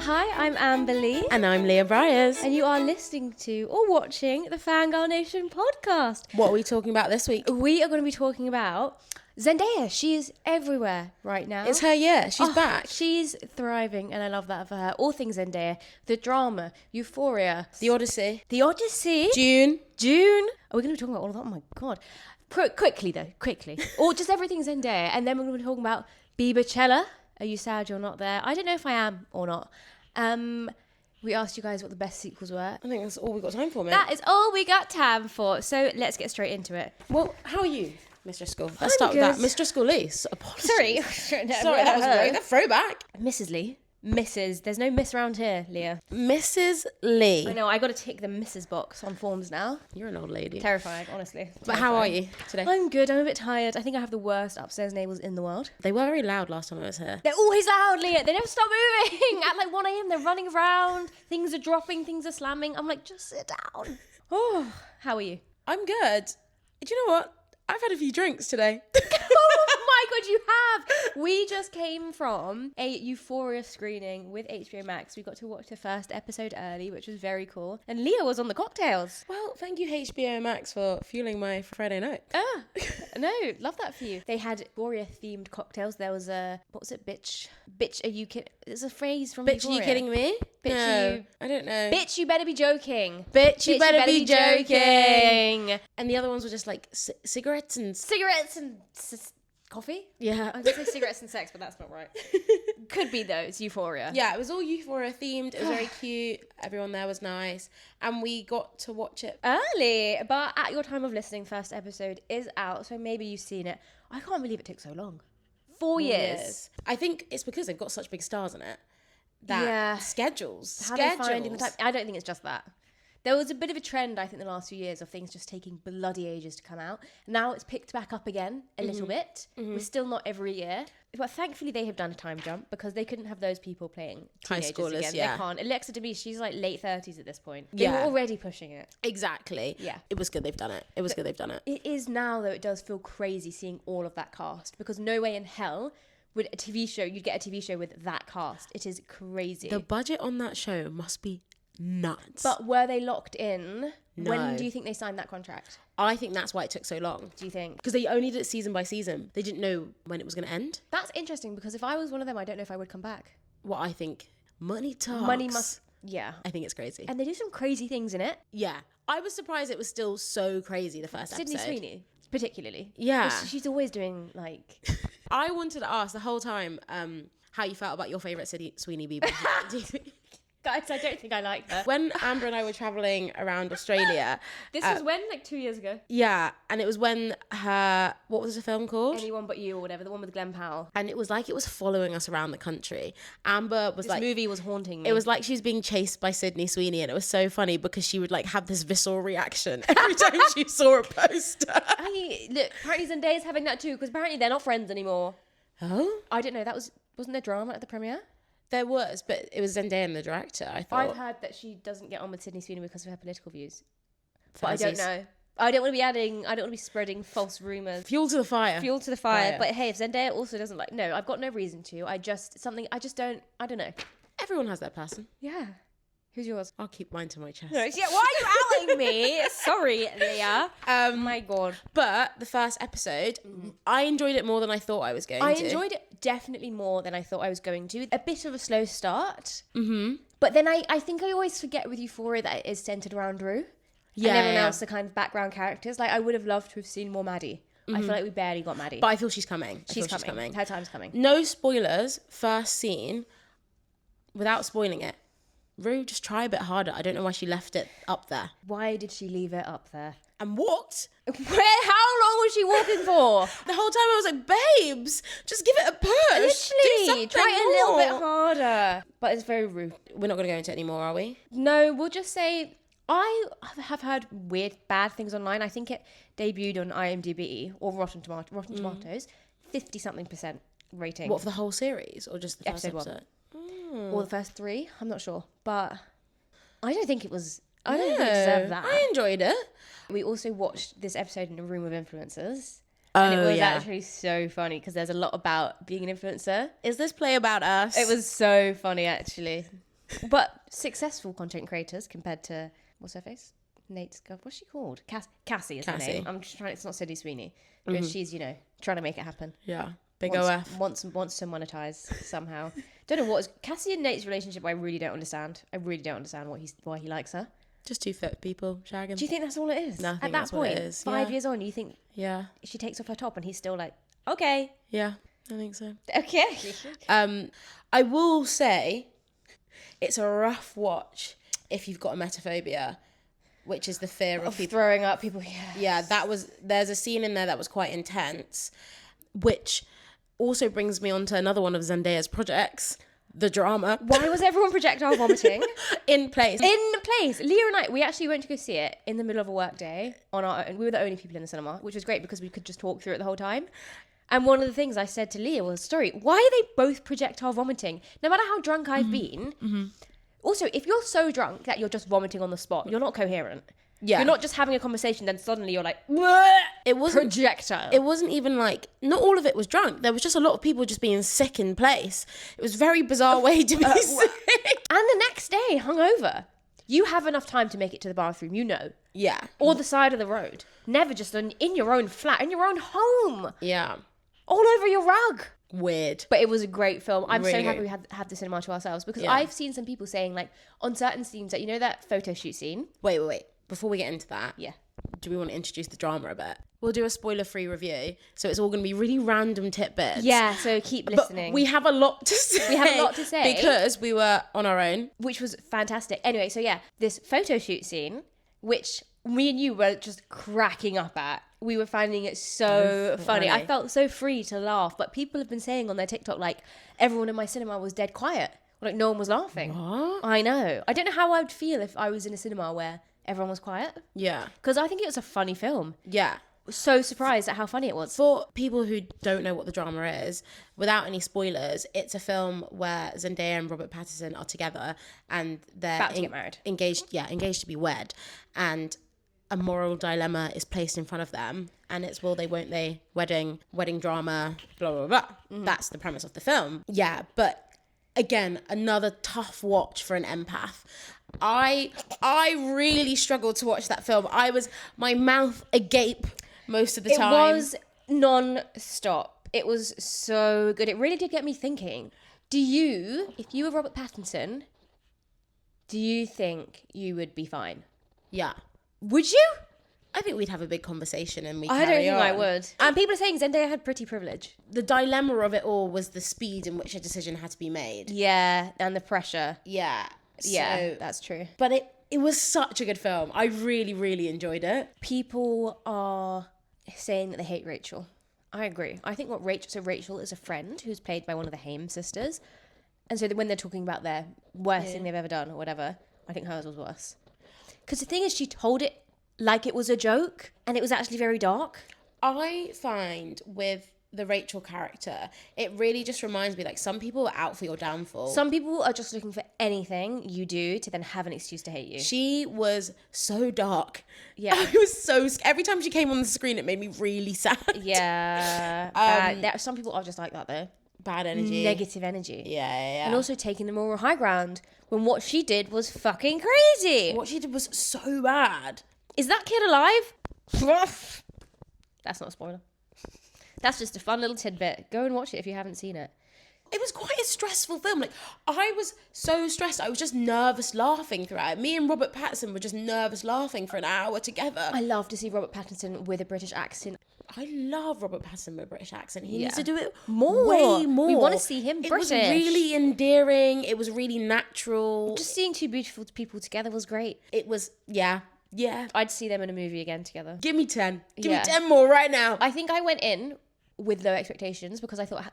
Hi, I'm Amber Lee. And I'm Leah Bryers. And you are listening to or watching the Fangirl Nation podcast. What are we talking about this week? We are going to be talking about Zendaya. She is everywhere right now. It's her year. She's back. She's thriving, and I love that for her. All things Zendaya. The drama, Euphoria. The Odyssey. June. Are we going to be talking about all of that? Oh my God. Quickly. Or just everything Zendaya. And then we're going to be talking about Bieber. Are you sad you're not there? I don't know if I am or not. We asked you guys what the best sequels were. I think that's all we got time for, mate. That is all we got time for. So let's get straight into it. Well, how are you, Miss Driscoll? Let's start with that. Miss Driscoll Lee. Apologies. Sorry, that was rude. A throwback. Mrs. Lee. Mrs. There's no miss around here, Leah. Mrs. Lee. I know, I got to tick the Mrs. box on forms now. You're an old lady. Terrifying, honestly. But how are you today? I'm good. I'm a bit tired. I think I have the worst upstairs neighbours in the world. They were very loud last time I was here. They're always loud, Leah. They never stop moving. At like 1 a.m, they're running around. Things are dropping. Things are slamming. I'm like, just sit down. Oh, how are you? I'm good. Do you know what? I've had a few drinks today. Oh my God, you have! We just came from a Euphoria screening with HBO Max. We got to watch the first episode early, which was very cool. And Leah was on the cocktails. Well, thank you HBO Max for fueling my Friday night. No, love that for you. They had Euphoria-themed cocktails. There was a, what was it, bitch? Bitch, are you kidding? It's a phrase from Bitch, Euphoria. are you kidding me? Bitch, No, I don't know. Bitch, you better be joking. Bitch, you better be joking. And the other ones were just like cigarettes and... Coffee? Yeah. I was going to say cigarettes and sex, but that's not right. Could be though, it's Euphoria. Yeah, it was all Euphoria themed. It was very cute. Everyone there was nice. And we got to watch it early, but at your time of listening, first episode is out, so maybe you've seen it. I can't believe it took so long. 4 years. I think it's because they've got such big stars in it. That schedules. How they finding the time? I don't think it's just that. There was a bit of a trend, I think, the last few years of things just taking bloody ages to come out. Now it's picked back up again a little bit. We're still not every year. But thankfully they have done a time jump because they couldn't have those people playing high schoolers again. Yeah. They can't. Alexa Demie, she's like late 30s at this point. They were already pushing it. Exactly. Yeah. It was good they've done it. It is now, though, it does feel crazy seeing all of that cast because no way in hell would a TV show, you'd get a TV show with that cast. It is crazy. The budget on that show must be nuts. But were they locked in? No. When do you think they signed that contract? I think that's why it took so long. Do you think? Because they only did it season by season. They didn't know when it was going to end. That's interesting because if I was one of them, I don't know if I would come back. What I think, money talks. Money must, yeah. I think it's crazy. And they do some crazy things in it. Yeah. I was surprised it was still so crazy the first episode. Sydney Sweeney, particularly. Yeah. She's always doing like... I wanted to ask the whole time how you felt about your favourite Sydney Sweeney Bieber. Guys, I don't think I like her. When Amber and I were travelling around Australia... This was when? Like 2 years ago? Yeah, and it was when her... What was the film called? Anyone But You or whatever, the one with Glenn Powell. And it was like it was following us around the country. Amber was This movie was haunting me. It was like she was being chased by Sydney Sweeney, and it was so funny because she would like have this visceral reaction every time she saw a poster. Look, apparently Zendaya's having that too because apparently they're not friends anymore. Oh? I don't know, wasn't there drama at the premiere? There was, but it was Zendaya and the director, I thought. I've heard that she doesn't get on with Sydney Sweeney because of her political views. But I don't know. I don't want to be spreading false rumours. Fuel to the fire. But hey, if Zendaya also doesn't like... No, I've got no reason to. I don't know. Everyone has their person. Yeah. Who's yours? I'll keep mine to my chest. Yeah, why are you outing me? Sorry, Leah. My God. But the first episode, I enjoyed it more than I thought I was going to. I enjoyed it definitely more than I thought I was going to. A bit of a slow start. Mm-hmm. But then I think I always forget with Euphoria that it is centred around Rue. Yeah, and everyone else are kind of background characters. Like, I would have loved to have seen more Maddie. I feel like we barely got Maddie. But I feel she's coming. She's coming. Her time's coming. No spoilers. First scene, without spoiling it. Rue, just try a bit harder. I don't know why she left it up there. Why did she leave it up there? And walked. How long was she walking for? The whole time I was like, babes, just give it a push. Literally, try it a little bit harder. But it's very rude. We're not going to go into it anymore, are we? No, we'll just say... I have heard weird, bad things online. I think it debuted on IMDb or Rotten Tomatoes, 50-something% rating. What, for the whole series or just the first episode? Or the first 3? I'm not sure. But I don't think it was... I don't think it deserved that. I enjoyed it. We also watched this episode in a room of influencers. And it was actually so funny because there's a lot about being an influencer. Is this play about us? It was so funny, actually. But successful content creators compared to, what's her face? Nate's girl. What's she called? Cassie is her Cassie. name. I'm just trying. It's not Sydney Sweeney. Because she's, trying to make it happen. Yeah. Big wants, OF. Wants to monetize somehow. Don't know what is Cassie and Nate's relationship. I really don't understand. Why he likes her. Just two fit people shagging. Do you think that's all it is? No, I At think that that's what point, it is. 5 Yeah. years on, you think Yeah. she takes off her top and he's still like, okay. Yeah. I think so. Okay. I will say it's a rough watch if you've got emetophobia, which is the fear of people throwing up people. Yeah, there's a scene in there that was quite intense, which also brings me on to another one of Zendaya's projects, the drama. Why was everyone projectile vomiting? In place. Leah and I, we actually went to go see it in the middle of a work day on our own. We were the only people in the cinema, which was great because we could just talk through it the whole time. And one of the things I said to Leah was, sorry, why are they both projectile vomiting? No matter how drunk I've been. Mm-hmm. Also, if you're so drunk that you're just vomiting on the spot, you're not coherent. Yeah. You're not just having a conversation, then suddenly you're like, it wasn't projectile. It wasn't even like, not all of it was drunk. There was just a lot of people just being sick in place. It was a very bizarre way to be sick. And the next day, hungover. You have enough time to make it to the bathroom, Yeah. Or the side of the road. Never just in your own flat, in your own home. Yeah. All over your rug. Weird. But it was a great film. I'm Really so happy good. we had the cinema to ourselves because Yeah. I've seen some people saying like on certain scenes that, that photo shoot scene. Wait. Before we get into that, Yeah. do we want to introduce the drama a bit? We'll do a spoiler-free review, so it's all going to be really random tidbits. Yeah, so keep listening. But we have a lot to say. We have a lot to say. Because we were on our own. Which was fantastic. Anyway, so yeah, this photo shoot scene, which me and you were just cracking up at. We were finding it so funny. I felt so free to laugh, but people have been saying on their TikTok, like, everyone in my cinema was dead quiet. Like, no one was laughing. What? I know. I don't know how I'd feel if I was in a cinema where everyone was quiet. Yeah. Because I think it was a funny film. Yeah. So surprised at how funny it was. For people who don't know what the drama is, without any spoilers, it's a film where Zendaya and Robert Pattinson are together and they're About to get married. Engaged to be wed. And a moral dilemma is placed in front of them, and it's will they, won't they, wedding drama, blah, blah, blah. That's the premise of the film. Yeah, but again, another tough watch for an empath. I really struggled to watch that film. My mouth agape most of the time. It was non-stop. It was so good. It really did get me thinking. If you were Robert Pattinson, do you think you would be fine? Yeah. Would you? I think we'd have a big conversation and I don't think I would. And people are saying Zendaya had pretty privilege. The dilemma of it all was the speed in which a decision had to be made. Yeah, and the pressure. Yeah. Yeah, that's true. But it was such a good film. I really, really enjoyed it. People are saying that they hate Rachel. I agree. I think Rachel is a friend who's played by one of the Haim sisters. And so when they're talking about their worst thing they've ever done or whatever, I think hers was worse. Because the thing is, she told it like it was a joke, and it was actually very dark. I find with the Rachel character, it really just reminds me, like, some people are out for your downfall. Some people are just looking for anything you do to then have an excuse to hate you. She was so dark. Yeah. I was so every time she came on the screen, it made me really sad. Yeah. Some people are just like that, though. Bad energy. Negative energy. Yeah. And also taking the moral high ground when what she did was fucking crazy. What she did was so bad. Is that kid alive? That's not a spoiler. That's just a fun little tidbit. Go and watch it if you haven't seen it. It was quite a stressful film. Like, I was so stressed. I was just nervous laughing throughout it. Me and Robert Pattinson were just nervous laughing for an hour together. I love to see Robert Pattinson with a British accent. I love Robert Pattinson with a British accent. He needs to do it more. Way more. We want to see him British. It was really endearing. It was really natural. Just seeing two beautiful people together was great. It was, yeah. I'd see them in a movie again together. Give me 10. Give me 10 more right now. I think I went in with low expectations because I thought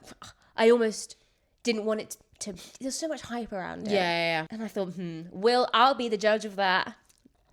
I almost didn't want it to there's so much hype around it. Yeah. And I thought, I'll be the judge of that.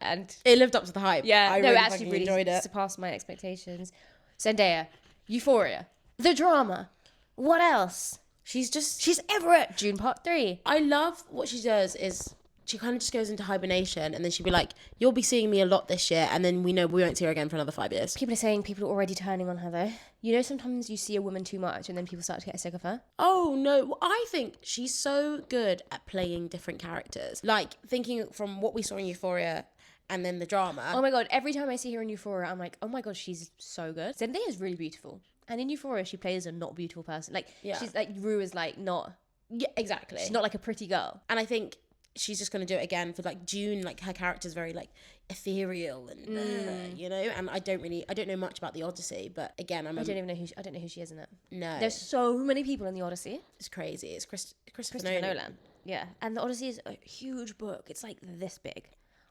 And it lived up to the hype. Yeah, I really enjoyed it. Surpassed my expectations. Zendaya, Euphoria, the drama. What else? She's Everett. June Part 3. I love what she does is she kind of just goes into hibernation, and then she'd be like, you'll be seeing me a lot this year, and then we know we won't see her again for another 5 years. People are saying people are already turning on her though. You know, sometimes you see a woman too much and then people start to get sick of her. Oh no, well, I think she's so good at playing different characters. Like, thinking from what we saw in Euphoria and then the drama. Oh my God, every time I see her in Euphoria, I'm like, oh my God, she's so good. Zendaya is really beautiful. And in Euphoria, she plays a not beautiful person. Like, she's like, Rue is like not... Yeah, exactly. She's not like a pretty girl. And I think she's just going to do it again for like June. Like, her character's very like ethereal and you know, and I don't know much about the Odyssey, but again, I don't know who she is in it. No. There's so many people in the Odyssey. It's crazy. It's Christopher Nolan. Yeah. And the Odyssey is a huge book. It's like this big.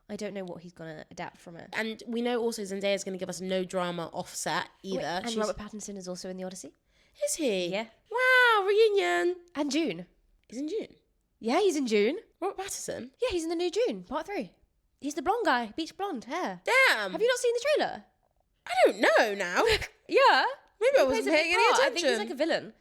I don't know what he's going to adapt from it. And we know also Zendaya's going to give us no drama offset either. Wait, and Robert Pattinson is also in the Odyssey. Is he? Yeah. Wow, reunion. And June. He's in June. Yeah, he's in June. Robert Pattinson? Yeah, he's in the new June, part 3. He's the blonde guy, beach blonde hair. Damn. Have you not seen the trailer? I don't know now. Yeah. Maybe I wasn't paying any attention. I think he's like a villain.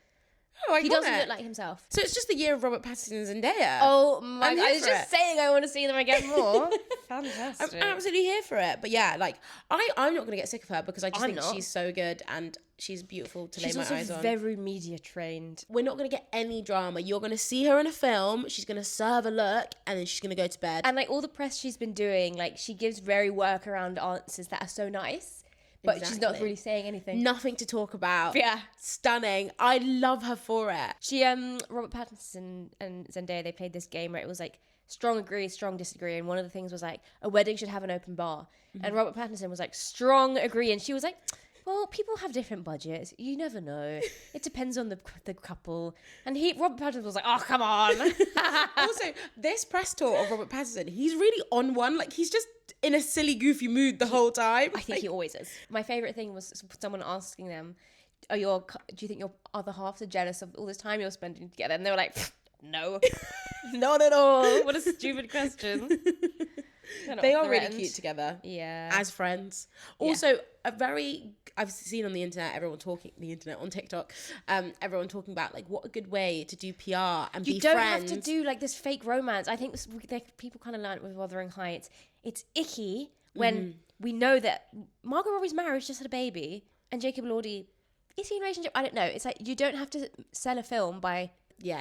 Oh, he doesn't look like himself. So it's just the year of Robert Pattinson and Zendaya. Oh my God. I was just saying I want to see them again more. I'm Fantastic. absolutely here for it. But yeah, like, I'm not going to get sick of her because I just think not. she's so good and she's beautiful to lay my eyes on. She's also very media trained. We're not going to get any drama. You're going to see her in a film. She's going to serve a look and then she's going to go to bed. And like all the press she's been doing, like she gives very workaround answers that are so nice. But she's not really saying anything. Nothing to talk about. Yeah. Stunning. I love her for it. She, Robert Pattinson and Zendaya, they played this game where it was like strong agree, strong disagree. And one of the things was like, a wedding should have an open bar. Mm-hmm. And Robert Pattinson was like, strong agree. And she was like, well, people have different budgets. You never know. It depends on the couple. And Robert Pattinson was like, oh, come on. Also, this press tour of Robert Pattinson, he's really on one. Like, he's just in a silly, goofy mood the whole time. I think he always is. My favourite thing was someone asking them, do you think your other halves are jealous of all this time you're spending together? And they were like, no, not at all. What a stupid question. They are really cute together. Yeah. As friends. Also, I've seen on the internet, on TikTok, everyone talking about like what a good way to do PR and be friends. You don't have to do like this fake romance. I think people kind of learned with Wuthering Heights. It's icky when we know that Margot Robbie's marriage just had a baby and Jacob Elordi is he in a relationship? I don't know. It's like you don't have to sell a film by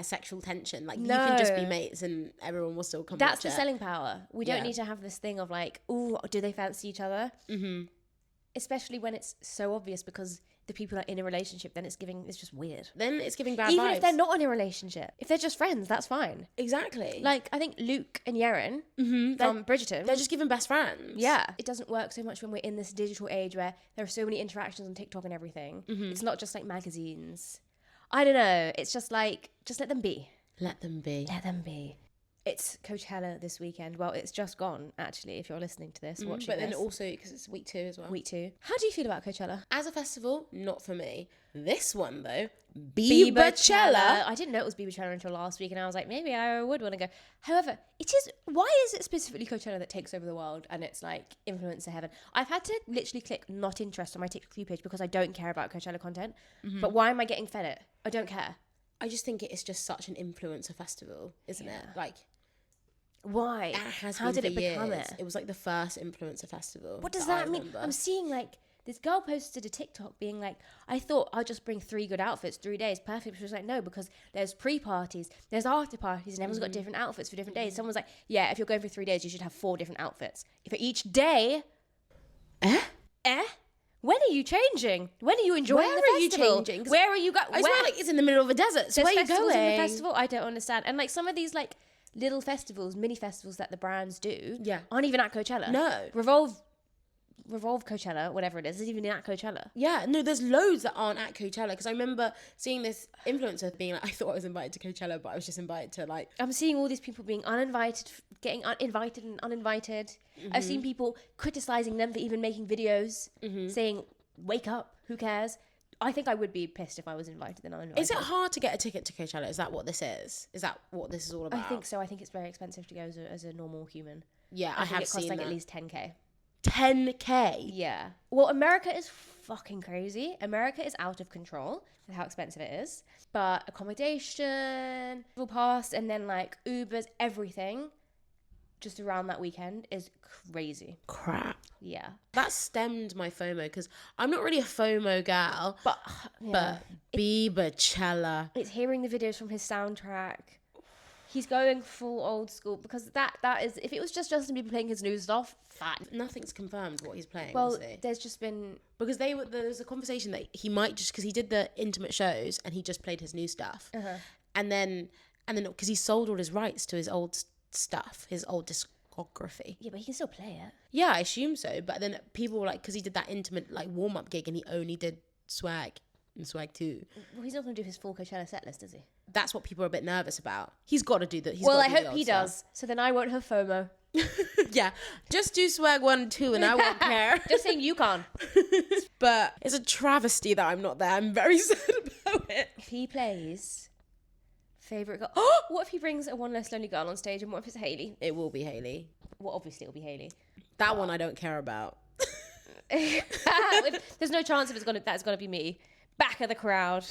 sexual tension. Like, no. You can just be mates and everyone will still come. That's the selling power. We don't need to have this thing of like, oh, do they fancy each other? Mm-hmm. Especially when it's so obvious because the people are in a relationship, then it's just weird. Then it's giving bad vibes. Even if they're not in a relationship. If they're just friends, that's fine. Exactly. Like, I think Luke and Yeren from Bridgerton. They're just giving best friends. Yeah. It doesn't work so much when we're in this digital age where there are so many interactions on TikTok and everything. Mm-hmm. It's not just like magazines. I don't know. It's just like, just let them be. Let them be. Let them be. It's Coachella this weekend. Well, it's just gone, actually, if you're listening to this, watching but this. then also, because it's week 2 as well. Week 2. How do you feel about Coachella? As a festival, not for me. This one, though, Bieberchella. I didn't know it was Bieberchella until last week, and I was like, maybe I would want to go. However, why is it specifically Coachella that takes over the world, and it's like influencer heaven? I've had to literally click not interested on my TikTok view page because I don't care about Coachella content. Mm-hmm. But why am I getting fed it? I don't care. I just think it is just such an influencer festival, isn't it? Like, why? It has How did it become years. It was like the first influencer festival. What does that mean? I'm seeing like this girl posted a TikTok being like, I thought I'll just bring 3 good outfits, 3 days, perfect. She was like, no, because there's pre-parties, there's after parties, and everyone's got different outfits for different days. Someone was like, yeah, if you're going for 3 days, you should have 4 different outfits for each day. When are you changing? When are you enjoying the festival? Where are you changing? Where are you going? I swear, like, it's in the middle of a desert. So where are you going? In the festival? I don't understand. And like some of these like little festivals, mini festivals that the brands do, aren't even at Coachella. No. Revolve Coachella, whatever it is, isn't even at Coachella. Yeah, no, there's loads that aren't at Coachella because I remember seeing this influencer being like, I thought I was invited to Coachella, but I was just invited to like... I'm seeing all these people being uninvited, getting invited and uninvited. Mm-hmm. I've seen people criticizing them for even making videos, saying, wake up, who cares? I think I would be pissed if I was invited and uninvited. Is it hard to get a ticket to Coachella? Is that what this is? Is that what this is all about? I think so. I think it's very expensive to go as a normal human. Yeah, I have seen that. It costs like at least 10k. 10k? Yeah. Well, America is fucking crazy. America is out of control with how expensive it is. But accommodation, travel pass, and then like Ubers, everything just around that weekend is crazy. Crap. Yeah. That stemmed my FOMO because I'm not really a FOMO gal, But Bieber. It's hearing the videos from his soundtrack. He's going full old school because that is, if it was just Justin Bieber playing his new stuff, fine. Nothing's confirmed what he's playing. Well, obviously. there's just been because there was a conversation that he might just, because he did the intimate shows and he just played his new stuff, and then because he sold all his rights to his old stuff, his old discography. Yeah, but he can still play it. Yeah, I assume so. But then people were like, because he did that intimate like warm up gig and he only did Swag and Swag 2. Well, he's not going to do his full Coachella set list, is he? That's what people are a bit nervous about. He's got to do that. Well, I hope he does. So then I won't have FOMO. Yeah, just do Swag 1 and 2 and I won't care. Just saying you can't. But it's a travesty that I'm not there. I'm very sad about it. If he plays favourite girl... Oh, what if he brings a One Less Lonely Girl on stage and what if it's Hailey? It will be Hailey. Well, obviously it'll be Hailey. That one I don't care about. There's no chance if that's gonna be me. Back of the crowd.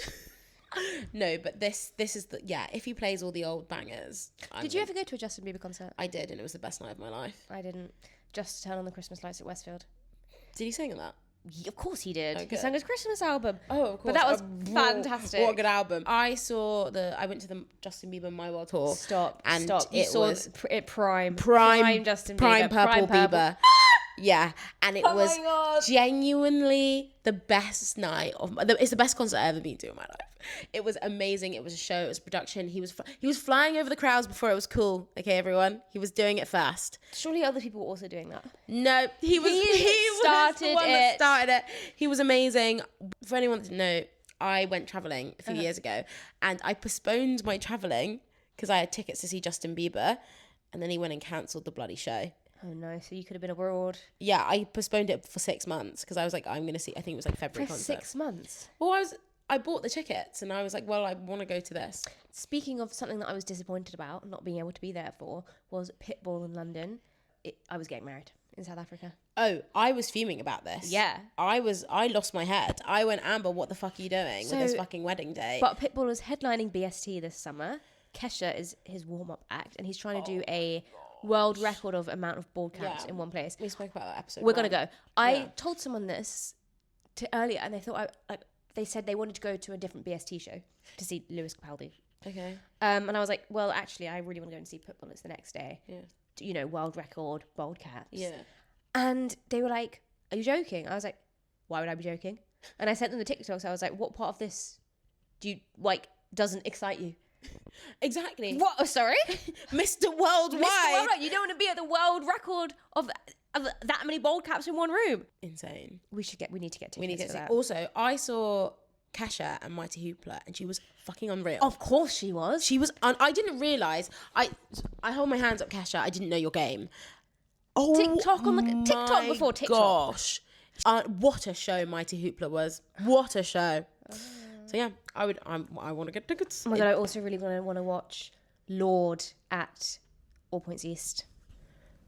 No, but this is the, yeah, if he plays all the old bangers. Did you ever go to a Justin Bieber concert? I did, and it was the best night of my life. I didn't. Just to turn on the Christmas lights at Westfield. Did he sing in that? Yeah, of course he did. Oh, he sang his Christmas album. Oh, of course. But that was fantastic. What a good album. I went to the Justin Bieber My World Tour. Stop. And You it saw was it prime Justin Bieber. Prime purple Bieber. Yeah, and it was my God. genuinely the best night it's the best concert I've ever been to in my life. It was amazing. It was a show. It was production. He was flying over the crowds before it was cool. Okay, everyone. He was doing it fast. Surely other people were also doing that. No, he was the one that started it. He was amazing. For anyone that didn't know, I went traveling a few years ago, and I postponed my traveling because I had tickets to see Justin Bieber, and then he went and cancelled the bloody show. Oh no, so you could have been abroad. Yeah, I postponed it for 6 months because I was like, I'm going to see, I think it was like February For concert. 6 months? Well, I bought the tickets and I was like, well, I want to go to this. Speaking of something that I was disappointed about, not being able to be there for, was Pitbull in London. I was getting married in South Africa. Oh, I was fuming about this. Yeah. I lost my head. I went, Amber, what the fuck are you doing with this fucking wedding day? But Pitbull is headlining BST this summer. Kesha is his warm-up act, and he's trying to do a world record of amount of bald caps in one place. We spoke about that episode. We're going to go. I told someone this earlier, and they thought they said they wanted to go to a different BST show to see Lewis Capaldi. Okay. And I was like, well, actually, I really want to go and see Pitbull. It's the next day. Yeah. You know, world record, bald caps. Yeah. And they were like, are you joking? I was like, why would I be joking? And I sent them the TikToks. I was like, what part of this doesn't excite you? Exactly. What? Oh, sorry? Mr. Worldwide. You don't want to be at the world record of that many bald caps in one room. Insane. We need to get to that. Also, I saw Kesha and Mighty Hoopla, and she was fucking unreal. Of course she was. She was. I didn't realise. I hold my hands up, Kesha. I didn't know your game. Oh, TikTok before TikTok. Gosh, what a show Mighty Hoopla was. What a show. So yeah, I want to get tickets. Oh my God, I also really want to watch Lord at All Points East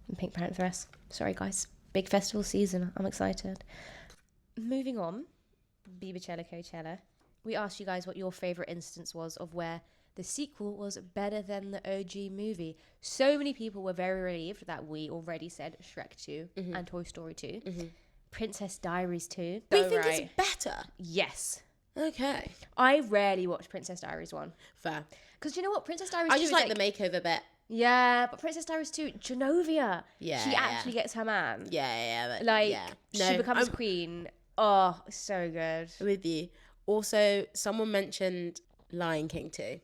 and Pink Pantheress. Sorry guys, big festival season. I'm excited. Moving on, Bieber Coachella. We asked you guys what your favourite instance was of where the sequel was better than the OG movie. So many people were very relieved that we already said Shrek 2 and Toy Story 2. Princess Diaries 2. We think it's better. Yes. Okay. I rarely watch Princess Diaries 1. Fair. Because you know what? Princess Diaries 2 I just like the makeover bit. Yeah, but Princess Diaries 2, Genovia. Yeah. She actually gets her man. Yeah. She becomes queen. Oh, so good. With you. Also, someone mentioned Lion King 2.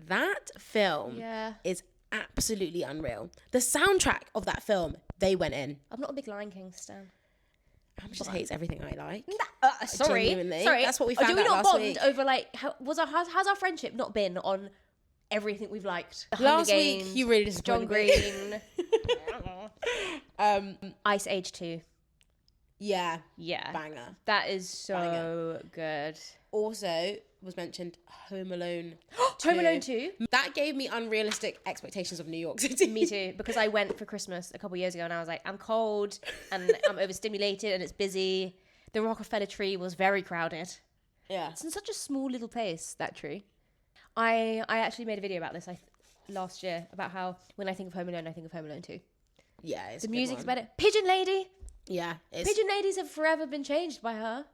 That film is absolutely unreal. The soundtrack of that film, they went in. I'm not a big Lion King stan. Am just hates everything I like. Sorry. Genuinely. That's what we found Do we out not last bond week. over how's our friendship not been on everything we've liked? Last week you really disappointed John Green. Ice Age 2. Yeah. Yeah. Banger. That is so good. Also was mentioned Home Alone 2. Home Alone 2. That gave me unrealistic expectations of New York City. Me too, because I went for Christmas a couple of years ago and I was like, I'm cold and I'm overstimulated and it's busy. The Rockefeller tree was very crowded. Yeah. It's in such a small little place, that tree. I actually made a video about this. last year about how when I think of Home Alone, I think of Home Alone 2. Yeah, it's The a good music's one. better. Pigeon Lady. Yeah, it's Pigeon Ladies have forever been changed by her.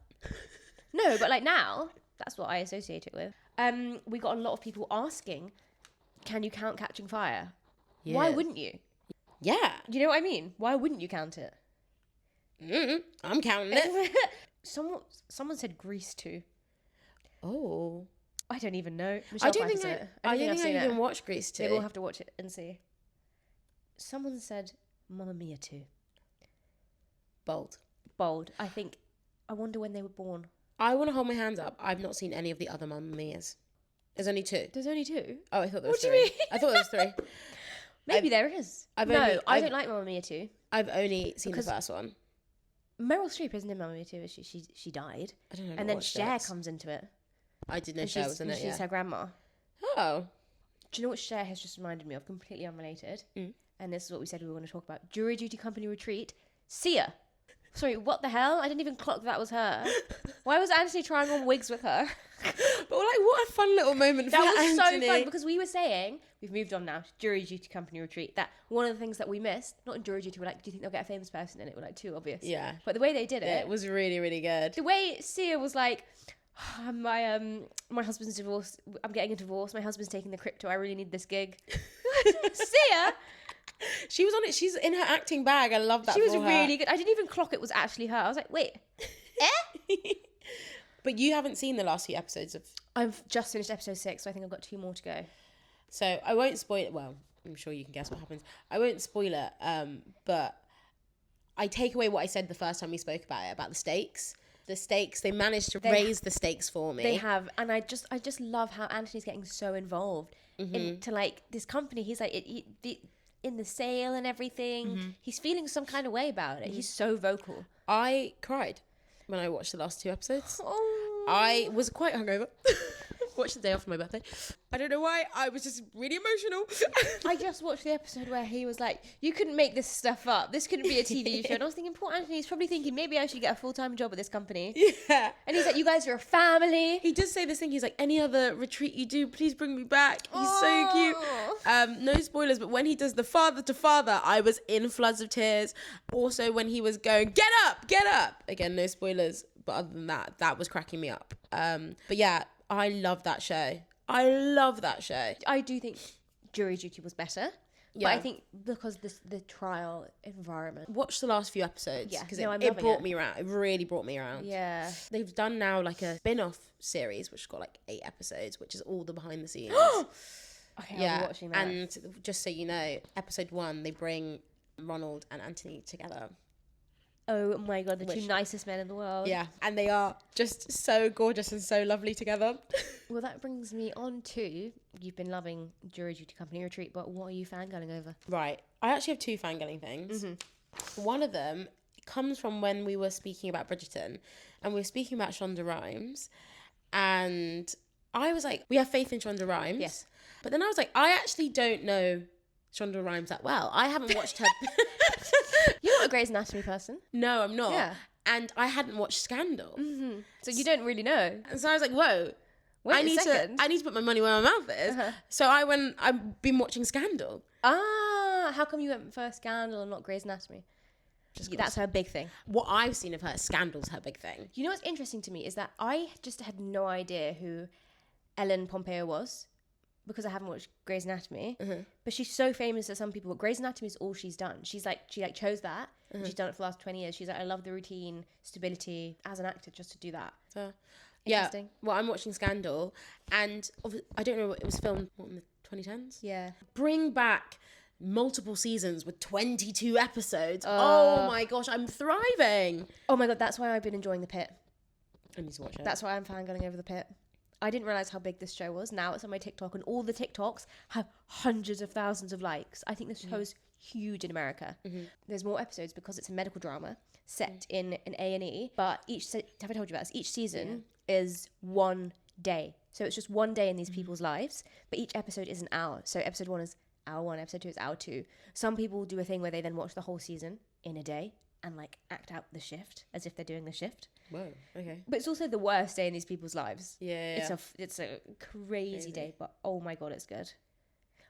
No, but like now, that's what I associate it with. We got a lot of people asking, can you count Catching Fire? Why Yes. wouldn't you? Yeah. Do you know what I mean? Why wouldn't you count it? I'm counting it. Someone said Grease 2. Oh. I don't even know. I Michelle don't Pfeiffer's think in it. I don't don't I've think seen I it. even watched Grease 2. Maybe we'll have to watch it and see. Someone said Mamma Mia 2. Bold. I think. I wonder when they were born. I want to hold my hands up. I've not seen any of the other Mamma Mias. There's only 2. There's only 2. Oh, I thought there was What 3. do you mean? I thought there was 3. Maybe there is. I don't like Mamma Mia 2. I've only seen the first one. Meryl Streep isn't in Mamma Mia 2, is she? She died. I don't know. And then Cher comes into it. I didn't know And Cher was in it. she's her grandma. Oh. Do you know what Cher has just reminded me of? Completely unrelated. And this is what we said we were going to talk about. Jury Duty Company Retreat. Sia. Sorry, what the hell? I didn't even clock that was her. Why was Anthony trying on wigs with her? But like, what a fun little moment That for was Anthony. so fun because we were saying, we've moved on now, Jury Duty Company Retreat, that one of the things that we missed, not in Jury Duty, we're like, do you think they'll get a famous person in it? We're like, too obvious. Yeah. But the way they did it. It was really, really good. The way Sia was like, my husband's divorced, I'm getting a divorce, my husband's taking the crypto, I really need this gig. Sia! She was on it. She's in her acting bag. I love that. She was for her. really good. I didn't even clock it was actually her. I was like, wait, But you haven't seen the last few episodes of... I've just finished episode 6, so I think I've got 2 more to go. So I won't spoil it. Well, I'm sure you can guess what happens. I won't spoil it, but I take away what I said the first time we spoke about it, about the stakes. The stakes, they managed to raise the stakes for me. They have, and I just love how Anthony's getting so involved into like this company. He's like in the sale and everything. He's feeling some kind of way about it. He's so vocal. I cried when I watched the last 2 episodes. Oh, I was quite hungover. Watched the day after my birthday. I don't know why. I was just really emotional. I just watched the episode where he was like, you couldn't make this stuff up. This couldn't be a TV show. And I was thinking, poor Anthony's probably thinking, maybe I should get a full-time job at this company. Yeah. And he's like, you guys are a family. He does say this thing. He's like, any other retreat you do, please bring me back. He's so cute. No spoilers, but when he does the father to father, I was in floods of tears. Also, when he was going, get up. Again, no spoilers. But other than that, that was cracking me up. But yeah, I love that show. I do think Jury Duty was better. Yeah. But I think because the trial environment. Watch the last few episodes. Yeah. Because it brought me around. It really brought me around. Yeah. They've done now like a spin-off series, which has got like 8 episodes, which is all the behind the scenes. Okay, I'll be watching that. And just so you know, episode 1, they bring Ronald and Anthony together. Oh my god, the 2 nicest men in the world. Yeah, and they are just so gorgeous and so lovely together. Well, that brings me on to, you've been loving Jury Duty Company Retreat, but what are you fangirling over? Right, I actually have 2 fangirling things. One of them comes from when we were speaking about Bridgerton, and we were speaking about Shonda Rhimes, and I was like, we have faith in Shonda Rhimes. Yes. But then I was like, I actually don't know Shonda Rhimes that well. I haven't watched her... You're not a Grey's Anatomy person. No, I'm not. Yeah. And I hadn't watched Scandal. So you don't really know. And so I was like, whoa. Wait I a need second. to put my money where my mouth is. So I've been watching Scandal. How come you went for Scandal and not Grey's Anatomy? That's her big thing. What I've seen of her, Scandal's her big thing. You know what's interesting to me is that I just had no idea who Ellen Pompeo was because I haven't watched Grey's Anatomy. But she's so famous that some people, but Grey's Anatomy is all she's done. She chose that. And she's done it for the last 20 years. She's like, I love the routine, stability as an actor just to do that. Yeah. Well, I'm watching Scandal, and I don't know, it was filmed in the 2010s? Yeah. Bring back multiple seasons with 22 episodes. Oh my gosh, I'm thriving. Oh my God, that's why I've been enjoying The Pitt. I need to watch it. That's why I'm fangirling over The Pitt. I didn't realise how big this show was. Now it's on my TikTok, and all the TikToks have hundreds of thousands of likes. I think this show's huge in America. There's more episodes because it's a medical drama set in an A&E, but have I told you about this? Each season is one day. So it's just one day in these people's lives, but each episode is an hour. So episode 1 is hour 1, episode 2 is hour 2. Some people do a thing where they then watch the whole season in a day and like act out the shift as if they're doing the shift. Whoa, okay. But it's also the worst day in these people's lives. Yeah. It's a crazy day, but oh my God, it's good.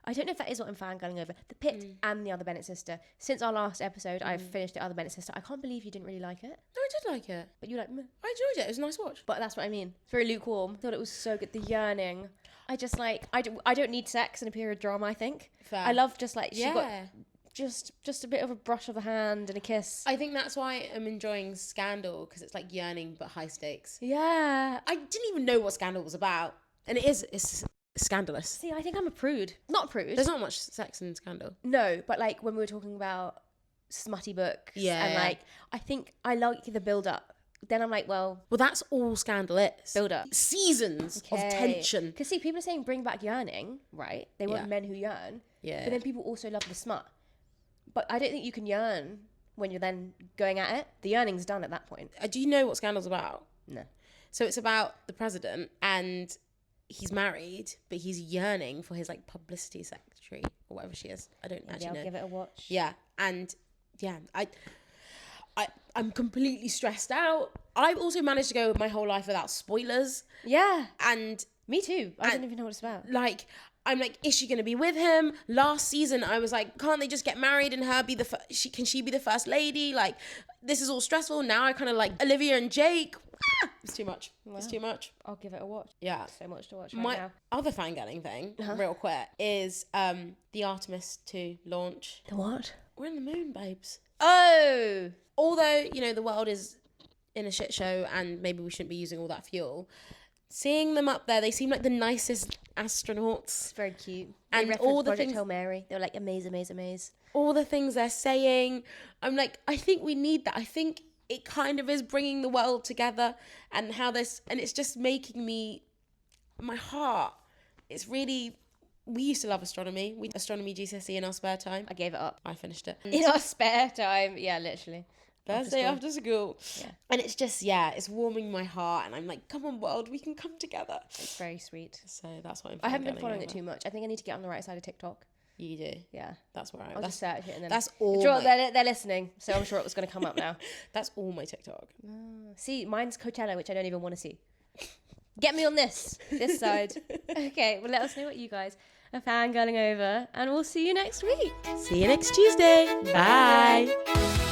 I don't know if that is what I'm fangirling over. The Pitt and the other Bennet sister. Since our last episode, I've finished the other Bennet sister. I can't believe you didn't really like it. No, I did like it. But you like, meh. I enjoyed it. It was a nice watch. But that's what I mean. It's very lukewarm. I thought it was so good. The yearning. I just like, I don't need sex in a period drama, I think. Fair. I love just like, she got just a bit of a brush of the hand and a kiss. I think that's why I'm enjoying Scandal, because it's like yearning but high stakes. Yeah. I didn't even know what Scandal was about. And it's scandalous. See, I think I'm a prude. Not a prude. There's not much sex in Scandal. No, but like when we were talking about smutty books. Yeah. And like, I think I like the build up. Then I'm like, well, that's all Scandal is. build up. Seasons of tension. Because see, people are saying bring back yearning, right? They want men who yearn. Yeah. But then people also love the smut. But I don't think you can yearn when you're then going at it. The yearning's done at that point. Do you know what Scandal's about? No. So it's about the president, and he's married, but he's yearning for his like publicity secretary or whatever she is. I don't actually know. I'll give it a watch. Yeah. And yeah, I'm completely stressed out. I've also managed to go my whole life without spoilers. Yeah. And me too. I don't even know what it's about. Like, I'm like, is she going to be with him? Last season, I was like, can't they just get married and her be can she be the first lady? Like, this is all stressful. Now I kind of like Olivia and Jake. It's too much. Wow. It's too much. I'll give it a watch. Yeah. So much to watch My now. other fangirling thing, real quick, is the Artemis 2 launch. The what? We're in the moon, babes. Oh! Although, you know, the world is in a shit show and maybe we shouldn't be using all that fuel, seeing them up there, they seem like the nicest astronauts. It's very cute. And they all the Project things, Hail Mary. They were like, amaze, amaze, amaze. all the things they're saying. I'm like, I think we need that. I think it kind of is bringing the world together, and how this, and it's just making my heart, it's really, we used to love astronomy. We did astronomy GCSE in our spare time. I gave it up. I finished it. In our spare time. Yeah, literally. Thursday after school. Yeah. And it's just, it's warming my heart. And I'm like, come on, world, we can come together. It's very sweet. So that's what I haven't been following it too much. I think I need to get on the right side of TikTok. You do? Yeah. That's where I'll just search it and then... That's all they're listening, so I'm sure it was going to come up now. That's all my TikTok. See, mine's Coachella, which I don't even want to see. Get me on this side. Okay, well, let us know what you guys are fangirling over, and we'll see you next week. See you next Tuesday. Bye.